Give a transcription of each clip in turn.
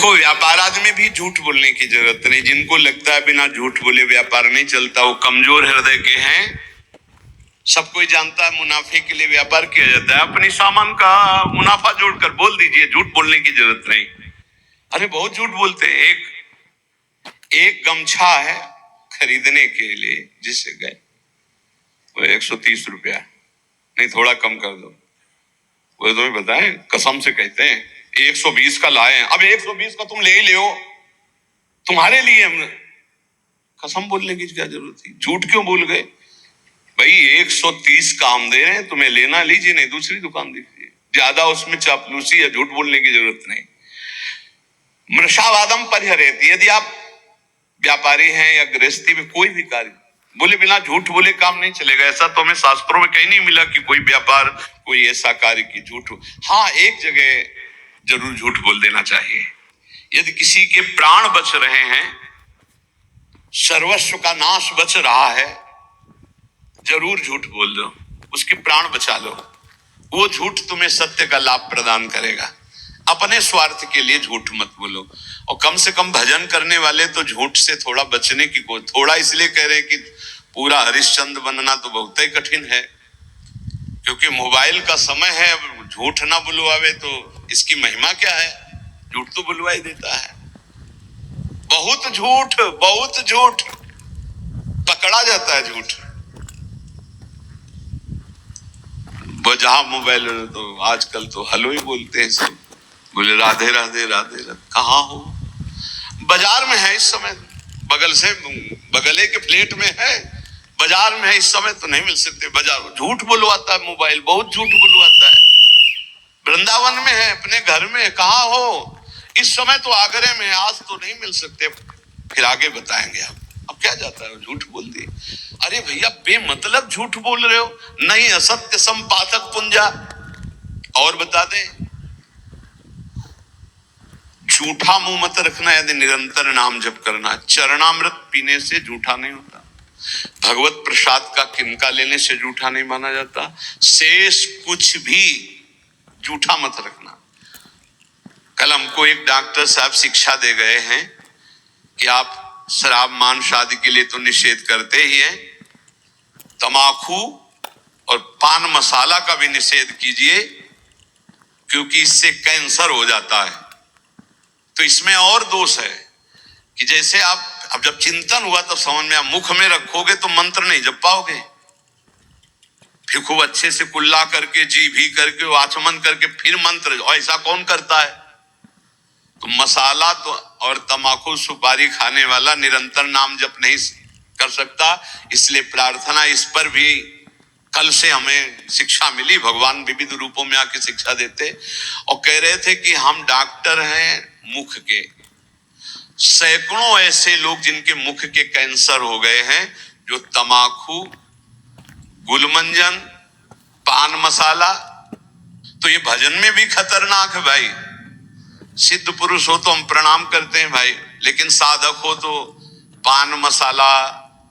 देखो, व्यापार आदि में भी झूठ बोलने की जरूरत नहीं। जिनको लगता है बिना झूठ बोले व्यापार नहीं चलता, वो कमजोर हृदय के हैं। सब कोई जानता है मुनाफे के लिए व्यापार किया जाता है। अपनी सामान का मुनाफा जोड़कर बोल दीजिए, झूठ बोलने की जरूरत नहीं। अरे बहुत झूठ बोलते हैं। एक गमछा है खरीदने के लिए, जिससे गए वो 130 रुपया, नहीं थोड़ा कम कर दो। वो तो बताएं, कसम से कहते हैं 120 का लाए। अब 120 का तुम ले ही ले, तुम्हारे लिए हम कसम बोलने की क्या जरूरत थी? झूठ क्यों बोल गए भाई? 130 का हम दे रहे हैं, तुम्हें लेना लीजिए, नहीं दूसरी दुकान दीजिए। ज्यादा उसमें चापलूसी या झूठ बोलने की जरूरत नहीं। मृषावादम परिहरेत। यदि आप व्यापारी हैं या गृहस्थी में कोई भी कार्य बोले बिना झूठ बोले काम नहीं चलेगा। ऐसा तो हमें शास्त्रों में कहीं नहीं मिला कि कोई व्यापार, कोई ऐसा कार्य की झूठ। हाँ, एक जगह जरूर झूठ बोल देना चाहिए। यदि किसी के प्राण बच रहे हैं, सर्वस्व का नाश बच रहा है, जरूर झूठ बोल दो, उसके प्राण बचा लो। वो झूठ तुम्हें सत्य का लाभ प्रदान करेगा। अपने स्वार्थ के लिए झूठ मत बोलो। और कम से कम भजन करने वाले तो झूठ से थोड़ा बचने की थोड़ा इसलिए कह रहे हैं कि पूरा हरिश्चंद्र बनना तो बहुत ही कठिन है, क्योंकि मोबाइल का समय है। झूठ ना बुलवावे तो इसकी महिमा क्या है? झूठ तो बुलवा ही देता है। बहुत झूठ पकड़ा जाता है। झूठ वो जहां मोबाइल तो आजकल तो हेलो ही बोलते हैं सब, बोले राधे राधे राधे राधे। कहाँ हो? बाजार में है इस समय, बगले के प्लेट में है, बाजार में है इस समय, तो नहीं मिल सकते। बाजार झूठ बुलवाता है मोबाइल, बहुत झूठ बुलवाता है। वृंदावन में है, अपने घर में, कहाँ हो? इस समय तो आगरे में, आज तो नहीं मिल सकते, फिर आगे बताएंगे। अब क्या जाता है, झूठ बोल दिए। अरे भैया, बेमतलब झूठ बोल रहे हो। नहीं असत्य संपादक पुंजा। और बता दें, झूठा मुंह मत रखना। यदि निरंतर नाम जप करना, चरणामृत पीने से झूठा नहीं होता। भगवत प्रसाद का किनका लेने से झूठा नहीं माना जाता। शेष कुछ भी झूठा मत रखना। कल हमको एक डॉक्टर साहब शिक्षा दे गए हैं कि आप शराब मांस आदि के लिए तो निषेध करते ही हैं, तमाकू और पान मसाला का भी निषेध कीजिए, क्योंकि इससे कैंसर हो जाता है। तो इसमें और दोष है कि जैसे आप अब जब चिंतन हुआ तब समझ में, आप मुख में रखोगे तो मंत्र नहीं जप पाओगे। फिर खूब अच्छे से कुल्ला करके, जी भी करके, आचमन करके फिर मंत्र, ऐसा कौन करता है? तो मसाला तो और तमाकू सुपारी खाने वाला निरंतर नाम जप नहीं कर सकता। इसलिए प्रार्थना इस पर भी कल से हमें शिक्षा मिली। भगवान विविध रूपों में आके शिक्षा देते और कह रहे थे कि हम डॉक्टर हैं मुख के। सैकड़ों ऐसे लोग जिनके मुख के कैंसर हो गए हैं, जो तमाकू, गुलमंजन, पान मसाला, तो ये भजन में भी खतरनाक है भाई। सिद्ध पुरुष हो तो हम प्रणाम करते हैं भाई, लेकिन साधक हो तो पान मसाला,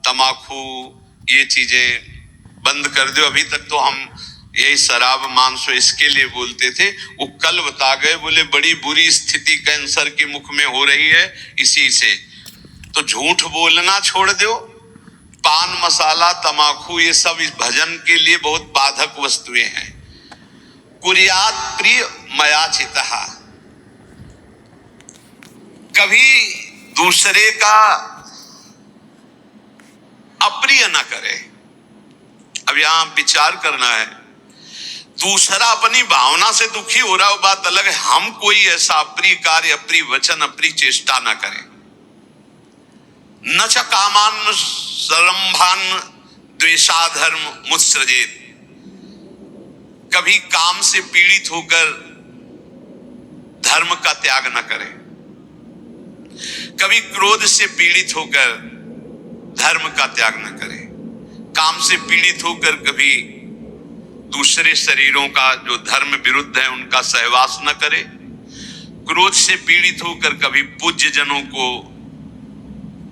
तमाकू, ये चीजें बंद कर दो। अभी तक तो हम यही शराब मांस इसके लिए बोलते थे। वो कल बता गए, बोले बड़ी बुरी स्थिति कैंसर के मुख में हो रही है इसी से। तो झूठ बोलना छोड़ दो। पान मसाला, तमाकू, ये सब इस भजन के लिए बहुत बाधक वस्तुएं हैं। कुर्यात प्रिय मया चितः। कभी दूसरे का अप्रिय ना करे। अब यहां विचार करना है, दूसरा अपनी भावना से दुखी हो रहा है, वो बात अलग है। हम कोई ऐसा अप्रिय कार्य, अप्रिय वचन, अप्रिय चेष्टा ना करें। न च कामान सरंभान द्वेषाधर्म मुत्सृजेत। कभी काम से पीड़ित होकर धर्म का त्याग न करें। कभी क्रोध से पीड़ित होकर धर्म का त्याग न करें। काम से पीड़ित होकर कभी दूसरे शरीरों का जो धर्म विरुद्ध है उनका सहवास न करे। क्रोध से पीड़ित होकर कभी पूज्य जनों को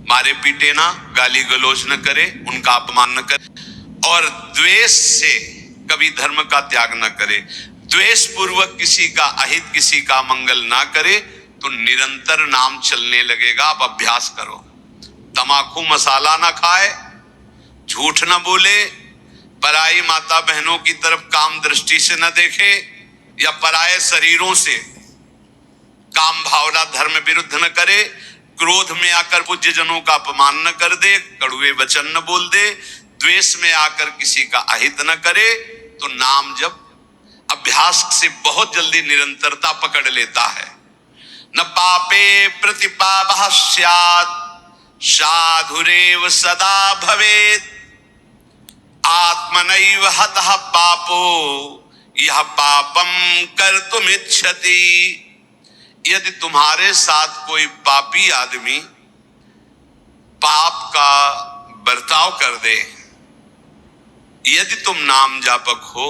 मारे पीटे ना, गाली गलौज न करे, उनका अपमान न करे। और द्वेष से कभी धर्म का त्याग न करे। द्वेष पूर्वक किसी का अहित, किसी का मंगल ना करे, तो निरंतर नाम चलने लगेगा। आप अभ्यास करो, तमाकू मसाला ना खाए, झूठ ना बोले, पराई माता बहनों की तरफ काम दृष्टि से न देखे, या पराये शरीरों से काम भावना धर्म विरुद्ध न करे, क्रोध में आकर पूज्य जनों का अपमान न कर दे, कड़ुए वचन न बोल दे, द्वेष में आकर किसी का अहित न करे, तो नाम जब अभ्यास से बहुत जल्दी निरंतरता पकड़ लेता है। न पापे प्रतिपापः स्यात् साधुरेव सदा भवेत्, आत्मनैव हतः पापो यह पापम कर्तुमिच्छति। यदि तुम्हारे साथ कोई पापी आदमी पाप का बर्ताव कर दे, यदि तुम नाम जापक हो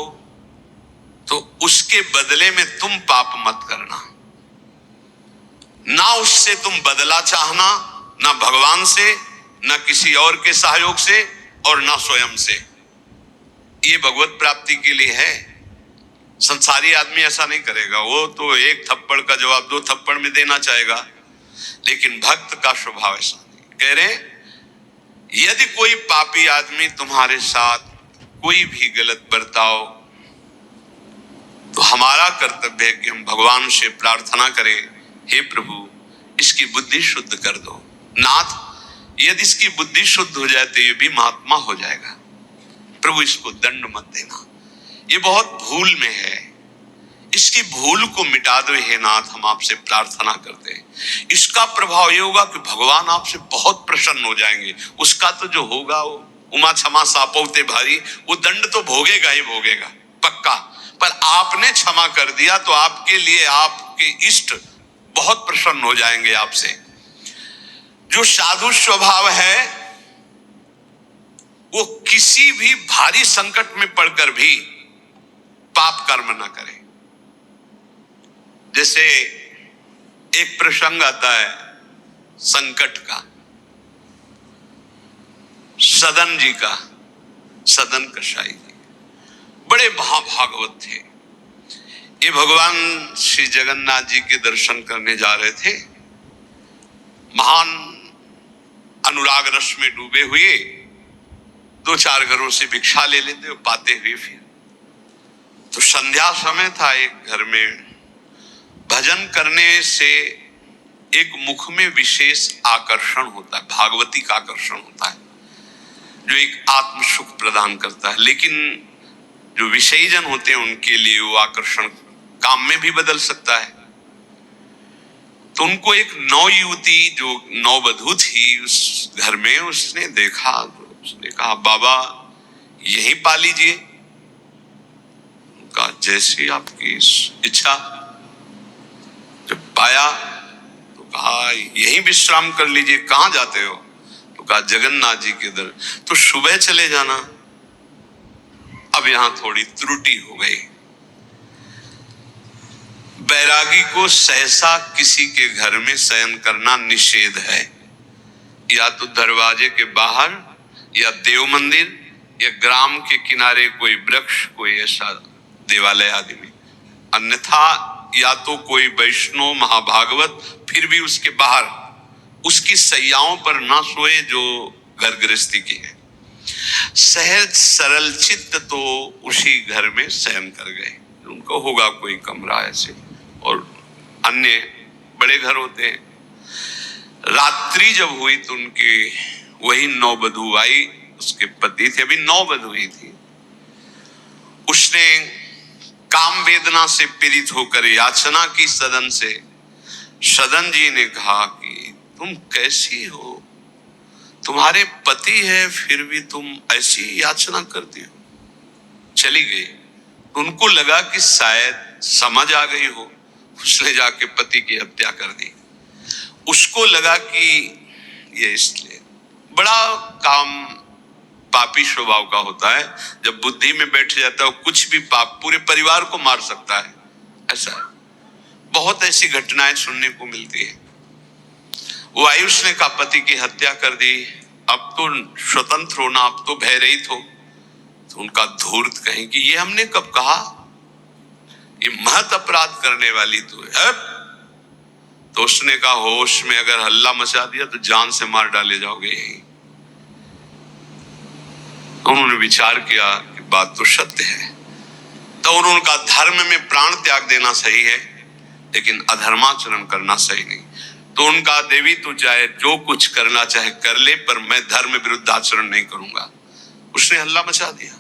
तो उसके बदले में तुम पाप मत करना। ना उससे तुम बदला चाहना, ना भगवान से, ना किसी और के सहयोग से, और ना स्वयं से। ये भगवत प्राप्ति के लिए है। संसारी आदमी ऐसा नहीं करेगा, वो तो एक थप्पड़ का जवाब दो थप्पड़ में देना चाहेगा, लेकिन भक्त का स्वभाव ऐसा नहीं। कह रहे यदि कोई पापी आदमी तुम्हारे साथ कोई भी गलत बर्ताव, तो हमारा कर्तव्य है कि हम भगवान से प्रार्थना करें, हे प्रभु इसकी बुद्धि शुद्ध कर दो। नाथ यदि इसकी बुद्धि शुद्ध हो जाए तो ये भी महात्मा हो जाएगा, प्रभु इसको दंड मत देना, ये बहुत भूल में है, इसकी भूल को मिटा दो हे नाथ, हम आपसे प्रार्थना करते हैं। इसका प्रभाव ये होगा कि भगवान आपसे बहुत प्रसन्न हो जाएंगे। उसका तो जो होगा वो उमा क्षमा सापौते भारी, वो दंड तो भोगेगा ही भोगेगा पक्का, पर आपने क्षमा कर दिया तो आपके लिए आपके इष्ट बहुत प्रसन्न हो जाएंगे आपसे। जो साधु स्वभाव है वो किसी भी भारी संकट में पड़कर भी पाप कर्म न करे। जैसे एक प्रसंग आता है संकट का, सदन जी का, सदन कसाई जी बड़े महाभागवत थे। ये भगवान श्री जगन्नाथ जी के दर्शन करने जा रहे थे, महान अनुराग रस में डूबे हुए, दो चार घरों से भिक्षा ले लेते हो पाते हुए। फिर तो संध्या समय था, एक घर में भजन करने से एक मुख में विशेष आकर्षण होता है, भागवतिक आकर्षण होता है, जो एक आत्म सुख प्रदान करता है। लेकिन जो विषयी जन होते हैं उनके लिए वो आकर्षण काम में भी बदल सकता है। तो उनको एक नौ युवती जो नववधू थी उस घर में, उसने देखा, उसने कहा बाबा यहीं पा लीजिए। कहा जैसी आपकी इच्छा। जब पाया तो कहा यहीं विश्राम कर लीजिए। कहाँ जाते हो? तो कहा जगन्नाथ जी के दर। तो सुबह चले जाना। अब यहां थोड़ी त्रुटि हो गई। बैरागी को सहसा किसी के घर में शयन करना निषेध है, या तो दरवाजे के बाहर, या देव मंदिर, या ग्राम के किनारे कोई वृक्ष, कोई ऐसा देवालय आदि में, अन्यथा या तो कोई वैष्णव महाभागवत, फिर भी उसके बाहर उसकी सैयाओं पर ना सोए जो घर गृहस्थी की है। सहज सरल चित्त तो उसी घर में शयन कर गए। उनको होगा कोई कमरा ऐसे, और अन्य बड़े घर होते हैं। रात्रि जब हुई तो उनकी वही नववधू आई, उसके पति थे, अभी नववधू हुई थी। उसने काम वेदना से पीड़ित होकर याचना की सदन से। सदन जी ने कहा कि तुम कैसी हो, तुम्हारे पति है फिर भी तुम ऐसी याचना करती हो। चली गई। उनको लगा कि शायद समझ आ गई हो, उसने जाके पति की हत्या कर दी। उसको लगा कि ये इसलिए बड़ा काम पापी स्वभाव का होता है, जब बुद्धि में बैठ जाता है कुछ भी पाप पूरे परिवार को मार सकता है। ऐसा बहुत ऐसी घटनाएं सुनने को मिलती है। वो आयुष ने कहा पति की हत्या कर दी, अब तो स्वतंत्र होना, अब तो भय रहित हो। तो उनका धूर्त कहें कि ये हमने कब कहा, ये महत अपराध करने वाली तो है, तो उसने कहा होश में अगर हल्ला मचा दिया तो जान से मार डाले जाओगे यहीं। तो उन्होंने विचार किया कि बात तो सत्य है। तो उन्होंने कहा धर्म में प्राण त्याग देना सही है, लेकिन अधर्माचरण करना सही नहीं। तो उनका देवी तू चाहे जो कुछ करना चाहे कर ले, पर मैं धर्म विरुद्ध आचरण नहीं करूंगा। उसने हल्ला मचा दिया,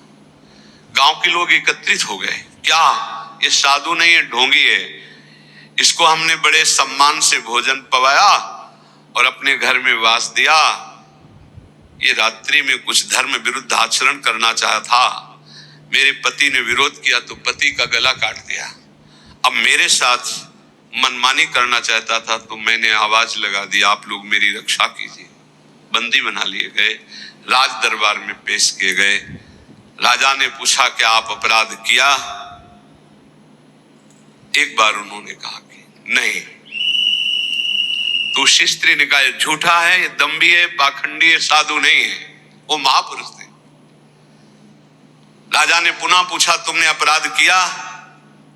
गांव के लोग एकत्रित हो गए। क्या ये साधु नहीं है, ढोंगी है, इसको हमने बड़े सम्मान से भोजन पवाया और अपने घर में वास दिया, ये रात्रि में कुछ धर्म विरुद्ध आचरण करना चाहा था, मेरे पति ने विरोध किया तो पति का गला काट दिया। अब मेरे साथ मनमानी करना चाहता था तो मैंने आवाज लगा दी, आप लोग मेरी रक्षा कीजिए। बंदी बना लिए गए, राज दरबार में पेश किए गए। राजा ने पूछा क्या आप अपराध किया? एक बार उन्होंने कहा कि नहीं। तो उस स्त्री ने कहा ये झूठा है, ये दम्भी है, पाखंडी है, साधु नहीं है, वो महापुरुष थे। राजा ने पुनः पूछा तुमने अपराध किया?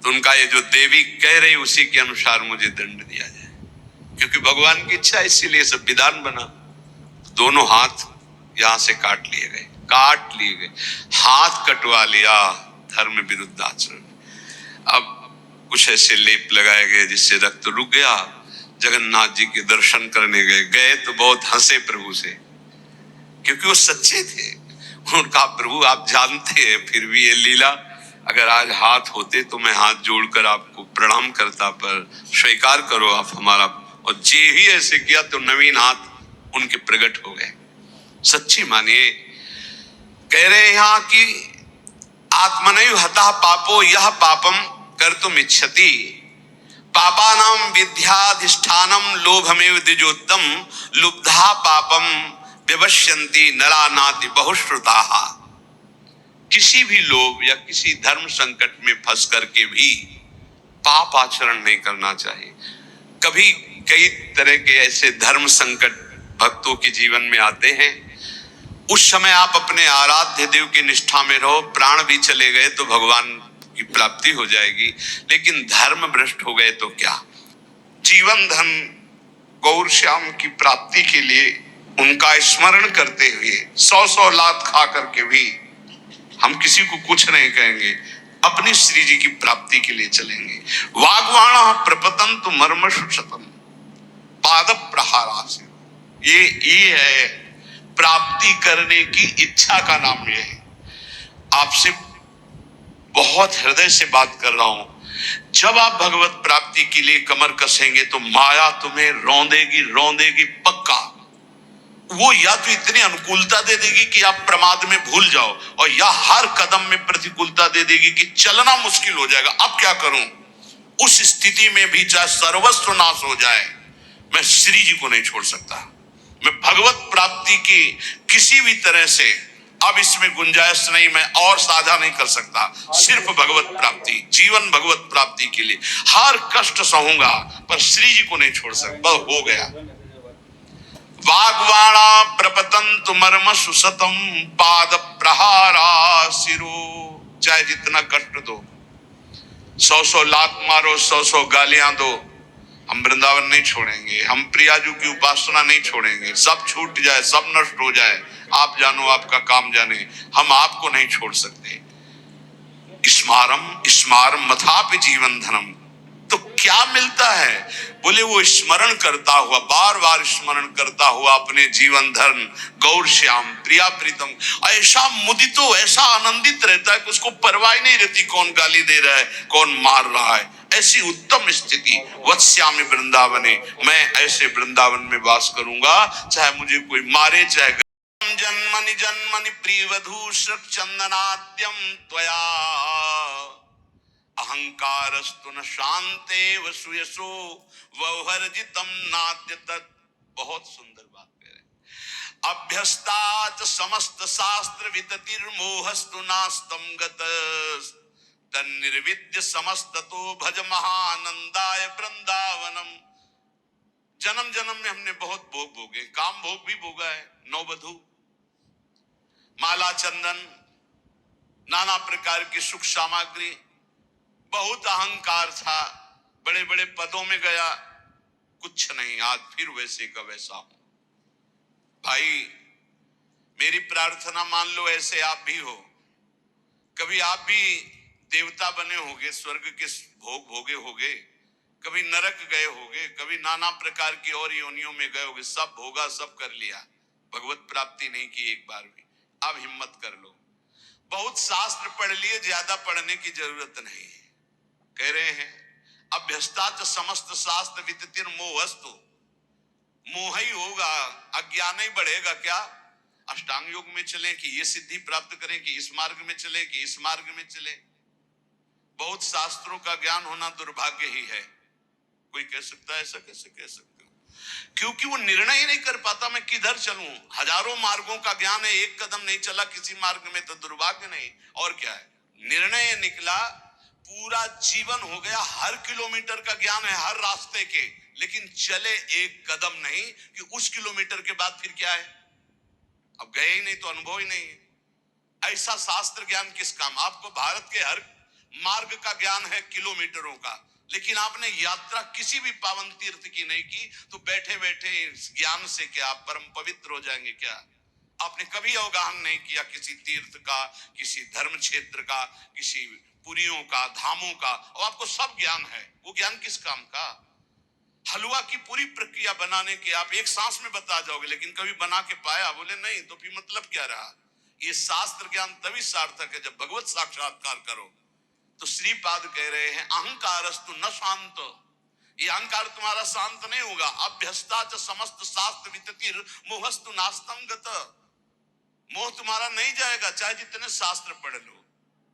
तो उनका ये जो देवी कह रही उसी के अनुसार मुझे दंड दिया जाए, क्योंकि भगवान की इच्छा, इसीलिए सब विधान बना। दोनों हाथ यहां से काट लिए गए, हाथ कटवा लिया, धर्म विरुद्ध आचरण। अब कुछ ऐसे लेप लगाए गए जिससे रक्त रुक गया। जगन्नाथ जी के दर्शन करने गए तो बहुत हंसे प्रभु से, क्योंकि वो सच्चे थे। उनका प्रभु आप जानते हैं, फिर भी ये लीला, अगर आज हाथ होते तो मैं हाथ जोड़कर आपको प्रणाम करता, पर स्वीकार करो आप हमारा। और जे ही ऐसे किया तो नवीन हाथ उनके प्रकट हो गए। सच्ची मानिए, कह रहे यहां कि आत्मनैव हतः पापो यह पापम कर्तुम इच्छति, पापानां विद्याधिष्ठानम लोभमेव द्विजोत्तम, लुब्धा पापम विवश्यन्ति नरा नाति बहुश्रुताः। किसी भी लोभ या किसी धर्म संकट में फंस करके भी पाप आचरण नहीं करना चाहिए। कभी कई तरह के ऐसे धर्म संकट भक्तों के जीवन में आते हैं, उस समय आप अपने आराध्य देव की निष्ठा में रहो, प्राण भी चले गए तो भगवान की प्राप्ति हो जाएगी, लेकिन धर्म भ्रष्ट हो गए तो क्या? जीवन धन गौर श्याम की प्राप्ति के लिए उनका स्मरण करते हुए 100 लात खा करके भी हम किसी को कुछ नहीं कहेंगे, अपनी श्री जी की प्राप्ति के लिए चलेंगे। वाग्वाणः प्रपतन्तु मर्मसु शतम् पाद प्रहारास्य, ये है प्राप्ति करने की इच्छा का नाम। ये है, आपसे बहुत हृदय से बात कर रहा हूं। जब आप भगवत प्राप्ति के लिए कमर कसेंगे तो माया तुम्हें रौंदेगी पक्का। वो या तो इतनी अनुकूलता दे देगी कि आप प्रमाद में भूल जाओ, और या हर कदम में प्रतिकूलता दे देगी कि चलना मुश्किल हो जाएगा। अब क्या करूं? उस स्थिति में भी चाहे सर्वस्व नाश हो जाए, मैं श्री जी को नहीं छोड़ सकता। मैं भगवत प्राप्ति की किसी भी तरह से, अब इसमें गुंजाइश नहीं, मैं और साझा नहीं कर सकता। सिर्फ भगवत प्राप्ति, जीवन भगवत प्राप्ति के लिए हर कष्ट सहूंगा, पर श्री जी को नहीं छोड़ सकता। हो गया। वाग्वाणा प्रपतन्तु मर्मसु शतम् पाद प्रहारा शिरो, चाहे जितना कष्ट दो, 100 लात मारो, 100 गालियां दो, हम वृंदावन नहीं छोड़ेंगे, हम प्रियाजू की उपासना नहीं छोड़ेंगे। सब छूट जाए, सब नष्ट हो जाए, आप जानो आपका काम जाने, हम आपको नहीं छोड़ सकते। स्मारम मथापि जीवन धनम, तो क्या मिलता है? बोले वो स्मरण करता हुआ, बार बार स्मरण करता हुआ अपने जीवन धन गौर श्याम प्रिया प्रीतम ऐसा मुदितो, ऐसा आनंदित रहता है कि उसको परवाह नहीं रहती कौन गाली दे रहा है, कौन मार रहा है। ऐसी उत्तम स्थिति वत्स्यामि वृंदावने, मैं ऐसे वृंदावन में वास करूंगा, चाहे मुझे कोई मारे, चाहे जन्मनि जन्मनि प्रियवधू चंदनाद्यम त्वया अहंकारस्तु न शांते वसुयसो वौहर्जितम नाद्य तत्। बहुत सुंदर बात कह रहे। अभ्यस्तात समस्त शास्त्र विततिर्मोहस्तु नास्तम गतस्, तन्निर्विद्य समस्ततो भज महानंदाय वृंदावनम। जन्म जन्म में हमने बहुत भोग भोगे, काम भोग भी भोगा है, नववधू, माला चंदन, नाना प्रकार की सुख सामग्री, बहुत अहंकार था, बड़े बड़े पदों में गया, कुछ नहीं, आज फिर वैसे का वैसा हूं। भाई मेरी प्रार्थना मान लो ऐसे आप भी हो, कभी आप भी देवता बने होगे, स्वर्ग के भोग भोगे होगे, कभी नरक गए होगे, कभी नाना प्रकार की और योनियों में गए होगे, सब भोगा, सब कर लिया, भगवत प्राप्ति नहीं की एक बार भी। अब हिम्मत कर लो, बहुत शास्त्र पढ़ लिए, ज्यादा पढ़ने की जरूरत नहीं है। कह रहे हैं अभ्यस्ताच समस्त शास्त्र विततिर मोहस्तु, मोह ही होगा, अज्ञान ही बढ़ेगा। क्या अष्टांग योग में चले कि ये सिद्धि प्राप्त करें, कि इस मार्ग में चले कि इस मार्ग में चले। बहुत शास्त्रों का ज्ञान होना दुर्भाग्य ही है। कोई कह सकता है ऐसा कैसे कह सकते हो? क्योंकि वो निर्णय ही नहीं कर पाता मैं किधर चलूं। हजारों मार्गों का ज्ञान है, एक कदम नहीं चला किसी मार्ग में तो दुर्भाग्य नहीं और क्या है। निर्णय निकला, पूरा जीवन हो गया, हर किलोमीटर का ज्ञान है हर रास्ते के, लेकिन चले एक कदम नहीं कि उस किलोमीटर के बाद फिर क्या है, अब गए ही नहीं तो अनुभव ही नहीं है। ऐसा शास्त्र ज्ञान किस काम? आपको भारत के हर मार्ग का ज्ञान है किलोमीटरों का, लेकिन आपने यात्रा किसी भी पावन तीर्थ की नहीं की, तो बैठे बैठे इस ज्ञान से क्या आप परम पवित्र हो जाएंगे क्या? आपने कभी अवगाहन नहीं किया किसी तीर्थ का, किसी धर्म क्षेत्र का, किसी पुरियों का, धामों का, और आपको सब ज्ञान है। वो ज्ञान किस काम का? हलवा की पूरी प्रक्रिया बनाने के आप एक सांस में बता जाओगे, लेकिन कभी बना के पाया? बोले नहीं, तो फिर मतलब क्या रहा? ये शास्त्र ज्ञान तभी सार्थक है जब भगवत साक्षात्कार करो। तो श्रीपाद कह रहे हैं अहंकारस्तु न शांत, ये अहंकार तुम्हारा शांत नहीं होगा। अभ्यस्ताच समस्त शास्त्र विततिर मोहस्तु नास्तम गत, मोह तुम्हारा नहीं जाएगा चाहे जितने शास्त्र पढ़ लो।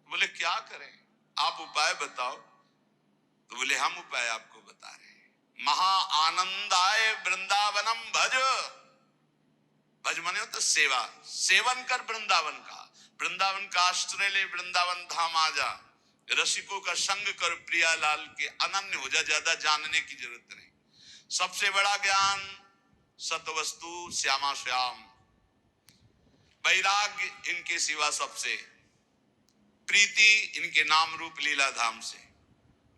बोले क्या करें, आप उपाय बताओ। तो बोले हम उपाय आपको बता रहे हैं, महा आनंदाय वृंदावनम भज। भज माने तो सेवा, सेवन कर वृंदावन का, वृंदावन का आश्रय ले, वृंदावन धाम आ जा, रसिकों का संग कर, प्रियालाल के अनन्य हो जा, ज्यादा जानने की जरूरत नहीं। सबसे बड़ा ज्ञान सतवस्तु श्यामा श्याम, वैराग्य इनके सिवा सबसे, प्रीति इनके नाम रूप लीला धाम से,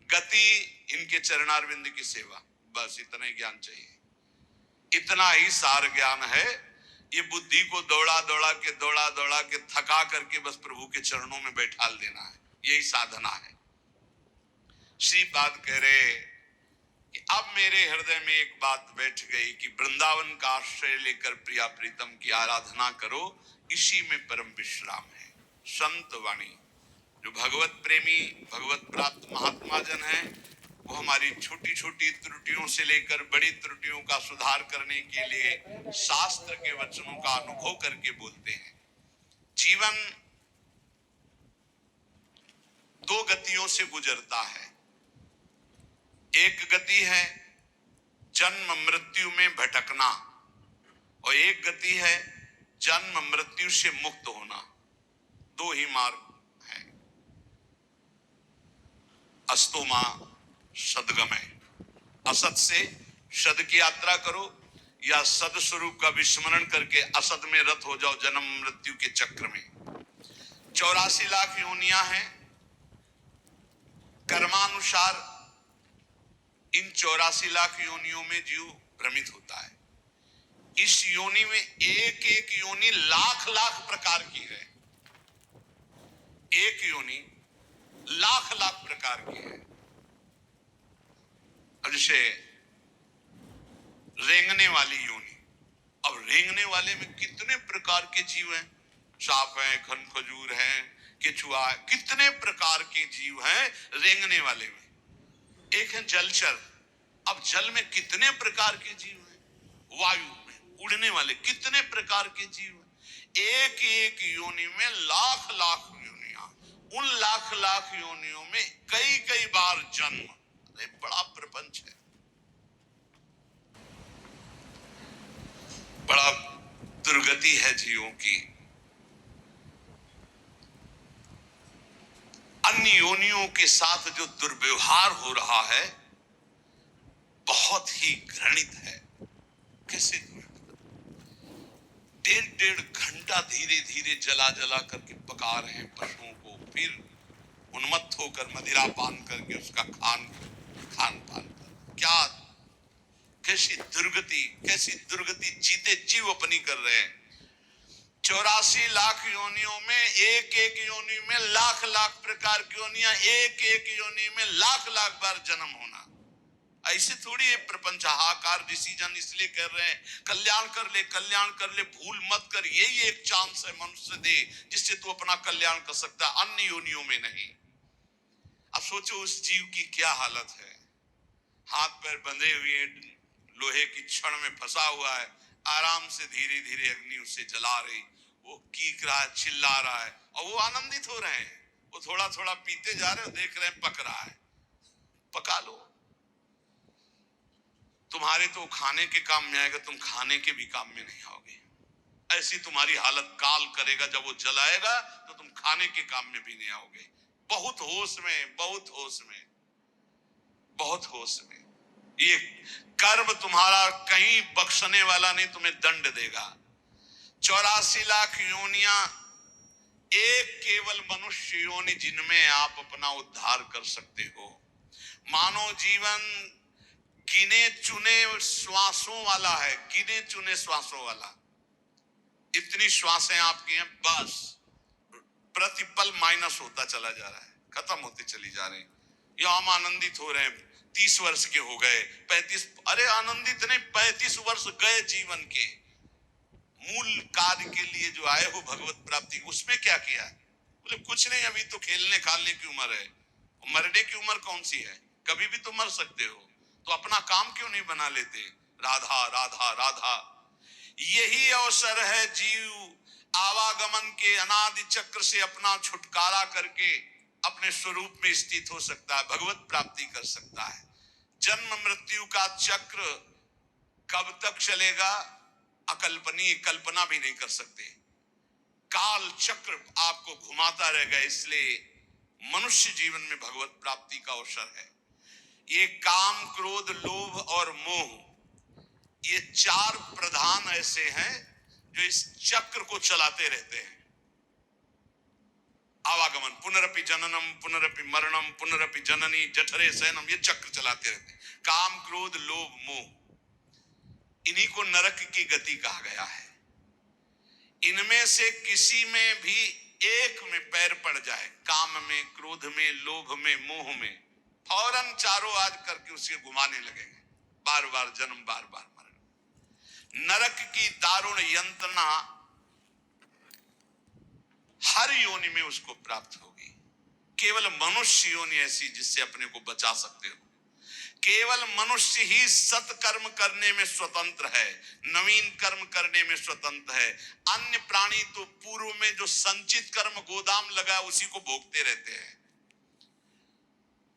गति इनके चरणारविंद की सेवा, बस इतना ही ज्ञान चाहिए। इतना ही सार ज्ञान है। ये बुद्धि को दौड़ा दौड़ा के थका करके बस प्रभु के चरणों में बैठाल देना है, यही साधना है। श्रीपाद कह रहे कि अब मेरे हृदय में एक बात बैठ गई कि वृंदावन का आश्रय लेकर प्रिया प्रीतम की आराधना करो, इसी में परम विश्राम है। संत वाणी, जो भगवत प्रेमी भगवत प्राप्त महात्मा जन है, वो हमारी छोटी छोटी त्रुटियों से लेकर बड़ी त्रुटियों का सुधार करने के लिए शास्त्र के वचनों का अनुभव करके बोलते हैं। जीवन दो गतियों से गुजरता है। एक गति है जन्म मृत्यु में भटकना, और एक गति है जन्म मृत्यु से मुक्त होना। दो ही मार्ग है। अस्तो मां सदगमय, असत से सद की यात्रा करो, या सद स्वरूप का विस्मरण करके असद में रत हो जाओ जन्म मृत्यु के चक्र में। 84 लाख योनियां हैं कर्मानुसार। इन 84 लाख योनियों में जीव भ्रमित होता है। इस योनि में एक एक योनि लाख लाख प्रकार की है। एक योनि लाख लाख प्रकार की है। अब जैसे रेंगने वाली योनि, अब रेंगने वाले में कितने प्रकार के जीव हैं, सांप हैं, घन खजूर हैं, केचुआ, कितने प्रकार के जीव हैं रेंगने वाले में। एक है जलचर, अब जल में कितने प्रकार के जीव हैं, वायु में उड़ने वाले कितने प्रकार के जीव हैं। एक एक योनि में लाख लाख योनियां, उन लाख लाख योनियों में कई कई बार जन्म। बड़ा प्रपंच है, बड़ा दुर्गति है जीवों की। अन्य योनियों के साथ जो दुर्व्यवहार हो रहा है बहुत ही घृणित है। कैसे? 1.5 घंटा धीरे धीरे जला जला करके पका रहे हैं पशुओं को, फिर उन्मत्त होकर मदिरा पान करके उसका खान पान कर, क्या कैसी दुर्गति जीते जीव अपनी कर रहे हैं। 84 लाख योनियों में एक एक योनि में लाख लाख प्रकार की योनियां, एक एक योनि में लाख लाख बार जन्म होना। ऐसे थोड़ी है प्रपंच हाहाकार डिसीजन इसलिए कर रहे हैं कल्याण कर ले, भूल मत कर, यही एक चांस है मनुष्य दे जिससे तू अपना कल्याण कर सकता है, अन्य योनियों में नहीं। अब सोचो उस जीव की क्या हालत है, हाथ पैर बंधे हुए लोहे की छड़ में फंसा हुआ है, आराम से धीरे धीरे अग्नि उसे जला रही, वो कीक रहा है, चिल्ला रहा है और वो आनंदित हो रहे हैं। वो थोड़ा थोड़ा पीते जा रहे हैं, देख रहे हैं पक रहा है, पका लो। तुम्हारे तो खाने के काम में आएगा, तुम खाने के भी काम में नहीं आओगे। ऐसी तुम्हारी हालत काल करेगा, जब वो जलाएगा तो तुम खाने के काम में भी नहीं आओगे। बहुत होश में, बहुत होश में, बहुत होश में। ये कर्म तुम्हारा कहीं बख्शने वाला नहीं, तुम्हें दंड देगा। 84 लाख योनियां, एक केवल मनुष्य योनि जिनमें आप अपना उद्धार कर सकते हो। मानव जीवन गिने चुने श्वासों वाला है, गिने चुने श्वासों वाला। इतनी श्वासें आपकी हैं, बस प्रतिपल माइनस होता चला जा रहा है, खत्म होते चली जा रही। ये हम आनंदित हो रहे हैं, 30 वर्ष के हो गए, 35, अरे आनंदित नहीं, 35 वर्ष गए जीवन के मूल कार्य के लिए जो आए हो भगवत प्राप्ति, उसमें क्या किया? बोले कुछ नहीं, अभी तो खेलने खालने की उम्र है। मरने की उम्र कौन सी है? कभी भी तो मर सकते हो, तो अपना काम क्यों नहीं बना लेते? राधा राधा राधा, यही अवसर है जीव आवागमन के अनादि चक्र से अपना छुटकारा करके अपने स्वरूप में स्थित हो सकता है, भगवत प्राप्ति कर सकता है। जन्म मृत्यु का चक्र कब तक चलेगा अकल्पनीय, कल्पना भी नहीं कर सकते। काल चक्र आपको घुमाता रहेगा, इसलिए मनुष्य जीवन में भगवत प्राप्ति का अवसर है। ये काम, क्रोध, लोभ और मोह, ये 4 प्रधान ऐसे हैं जो इस चक्र को चलाते रहते हैं। आवागमन, पुनरपि जननम पुनरपि मरणम पुनरपि जननी जठरे शयनम, ये चक्र चलाते रहते हैं। काम, क्रोध, लोभ, मोह, इन्हीं को नरक की गति कहा गया है। इनमें से किसी में भी एक में पैर पड़ जाए, काम में, क्रोध में, लोभ में, मोह में, फौरन चारों आज करके उसे घुमाने लगेंगे, बार बार जन्म, बार बार मरण। नरक की दारुण यंत्रणा हर योनि में उसको प्राप्त होगी। केवल मनुष्य योनि ऐसी जिससे अपने को बचा सकते हो। केवल मनुष्य ही सत्कर्म करने में स्वतंत्र है, नवीन कर्म करने में स्वतंत्र है। अन्य प्राणी तो पूर्व में जो संचित कर्म गोदाम लगा उसी को भोगते रहते हैं।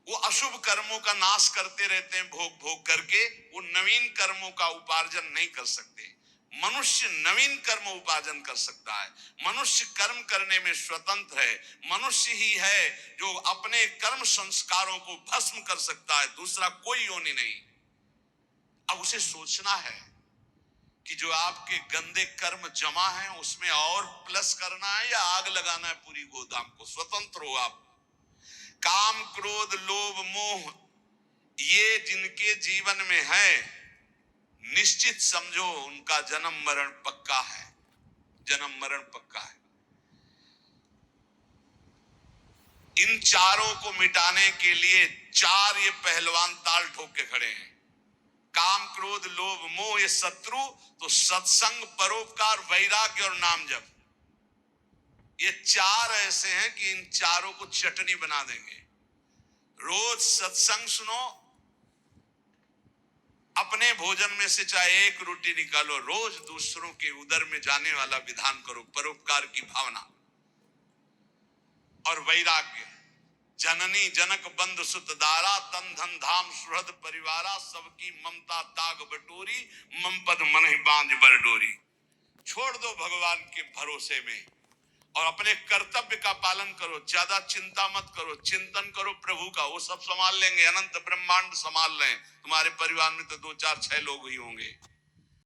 वो अशुभ कर्मों का नाश करते रहते हैं, भोग भोग करके वो नवीन कर्मों का उपार्जन नहीं कर सकते। मनुष्य नवीन कर्म उपार्जन कर सकता है। मनुष्य कर्म करने में स्वतंत्र है। मनुष्य ही है जो अपने कर्म संस्कारों को भस्म कर सकता है, दूसरा कोई योनि नहीं। अब उसे सोचना है कि जो आपके गंदे कर्म जमा हैं उसमें और प्लस करना है या आग लगाना है पूरी गोदाम को। स्वतंत्र हो आप। काम, क्रोध, लोभ, मोह, ये जिनके जीवन में है, निश्चित समझो उनका जन्म मरण पक्का है, जन्म मरण पक्का है। इन चारों को मिटाने के लिए 4 ये पहलवान ताल ठोक के खड़े हैं। काम, क्रोध, लोभ, मोह ये शत्रु, तो सत्संग, परोपकार, वैराग्य और नाम जप, ये 4 ऐसे हैं कि इन चारों को चटनी बना देंगे। रोज सत्संग सुनो, अपने भोजन में से चाहे एक रोटी निकालो, रोज दूसरों के उदर में जाने वाला विधान करो, परोपकार की भावना और वैराग्य। जननी जनक बंधु सुत दारा, तन धन धाम सुहृद परिवारा, सबकी ममता ताग बटोरी, मम पद मन ही बांध बर डोरी। छोड़ दो भगवान के भरोसे में और अपने कर्तव्य का पालन करो। ज्यादा चिंता मत करो, चिंतन करो प्रभु का, वो सब संभाल लेंगे। अनंत ब्रह्मांड संभाल लें। तुम्हारे परिवार में तो 2 4 6 लोग ही होंगे।